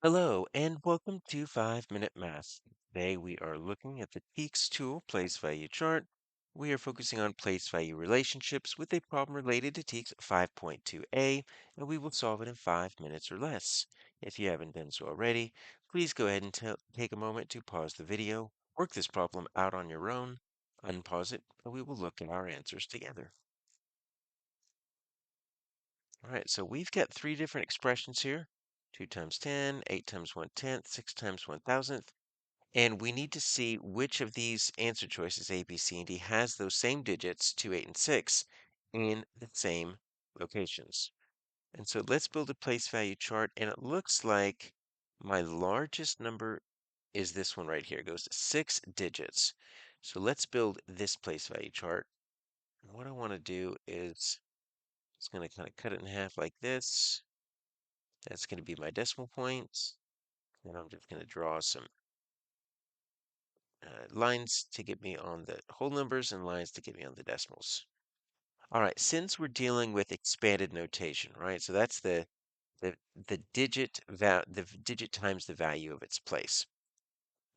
Hello and welcome to 5 Minute Math. Today we are looking at the TEKS tool place value chart. We are focusing on place value relationships with a problem related to TEKS 5.2a, and we will solve it in 5 minutes or less. If you haven't done so already, please go ahead and take a moment to pause the video, work this problem out on your own, unpause it, and we will look at our answers together. All right, so we've got three different expressions here. 2 times 10, 8 times 1/10, 6 times 1,000th. And we need to see which of these answer choices, A, B, C, and D, has those same digits, 2, 8, and 6, in the same locations. And so let's build a place value chart, and it looks like my largest number is this one right here. It goes to 6 digits. So let's build this place value chart. And what I want to do is it's going to kind of cut it in half like this. That's going to be my decimal points. And I'm just going to draw some lines to get me on the whole numbers and lines to get me on the decimals. All right, since we're dealing with expanded notation, right? So that's the digit times the value of its place.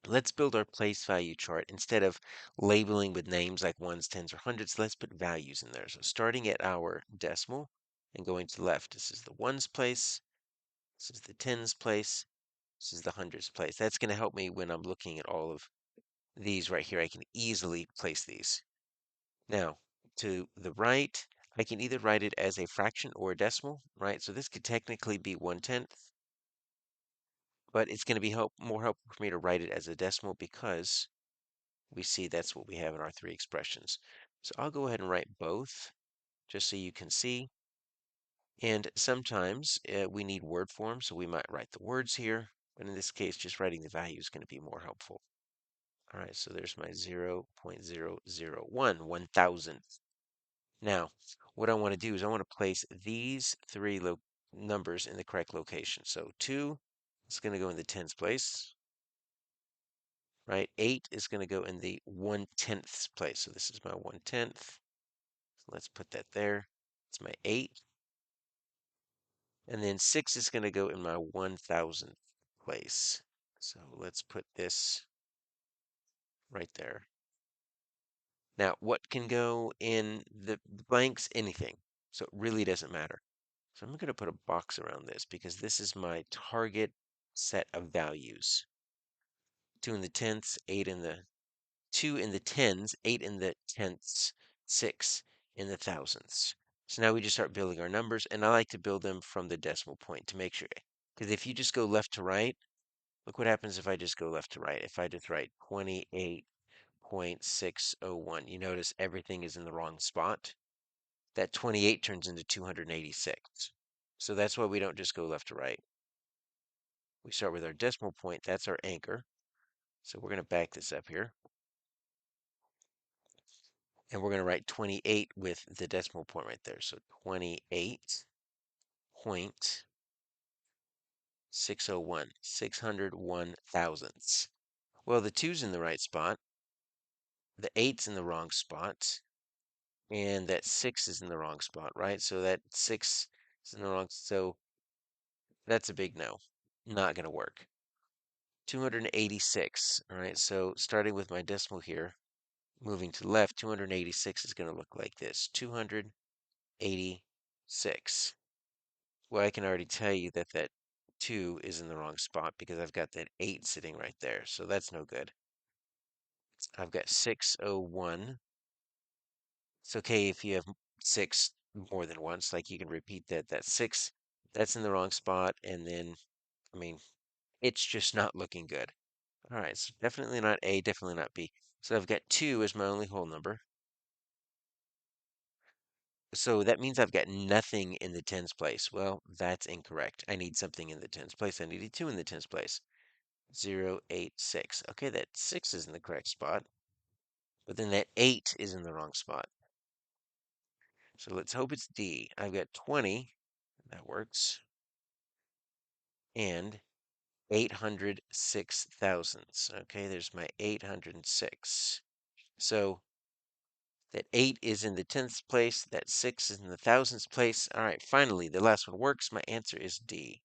Let's build our place value chart. Instead of labeling with names like ones, tens, or hundreds, let's put values in there. So starting at our decimal and going to the left, this is the ones place, this is the tens place, this is the hundreds place. That's going to help me when I'm looking at all of these right here. I can easily place these. Now, to the right, I can either write it as a fraction or a decimal, right? So this could technically be 1/10, but it's going to be more helpful for me to write it as a decimal because we see that's what we have in our three expressions. So I'll go ahead and write both just so you can see. And sometimes we need word form, so we might write the words here. But in this case, just writing the value is going to be more helpful. All right, so there's my 0.001, 1,000th. Now, what I want to do is I want to place these three numbers in the correct location. So 2 is going to go in the tens place, right? 8 is going to go in the 1/10ths place. So this is my 1/10th. So let's put that there. It's my 8. And then 6 is going to go in my 1,000th place. So let's put this right there. Now, what can go in the blanks? Anything. So it really doesn't matter. So I'm going to put a box around this because this is my target set of values. 2 in the tenths, 8 in the 2 in the tens, 8 in the tenths, 6 in the thousandths. So now we just start building our numbers, and I like to build them from the decimal point to make sure. Because if you just go left to right, look what happens if I just go left to right. If I just write 28.601, you notice everything is in the wrong spot. That 28 turns into 286. So that's why we don't just go left to right. We start with our decimal point. That's our anchor. So we're going to back this up here. And we're going to write 28 with the decimal point right there. So 28.601, 601 thousandths. Well, the 2's in the right spot. The 8's in the wrong spot. And that 6 is in the wrong spot, right? So that 6 is in the wrong. So that's a big no. Not going to work. 286. All right. So starting with my decimal here, moving to the left, 286 is going to look like this. 286. Well, I can already tell you that that 2 is in the wrong spot because I've got that 8 sitting right there. So that's no good. I've got 601. It's okay if you have 6 more than once, like you can repeat that. That 6, that's in the wrong spot. And then, I mean, it's just not looking good. All right, so definitely not A, definitely not B. So I've got 2 as my only whole number. So that means I've got nothing in the tens place. Well, that's incorrect. I need something in the tens place. I need a 2 in the tens place. 086. Okay, that 6 is in the correct spot, but then that 8 is in the wrong spot. So let's hope it's D. I've got 20. That works. And 806 thousandths. Okay, there's my 806. So that 8 is in the tenths place. That 6 is in the thousandths place. All right, finally, the last one works. My answer is D.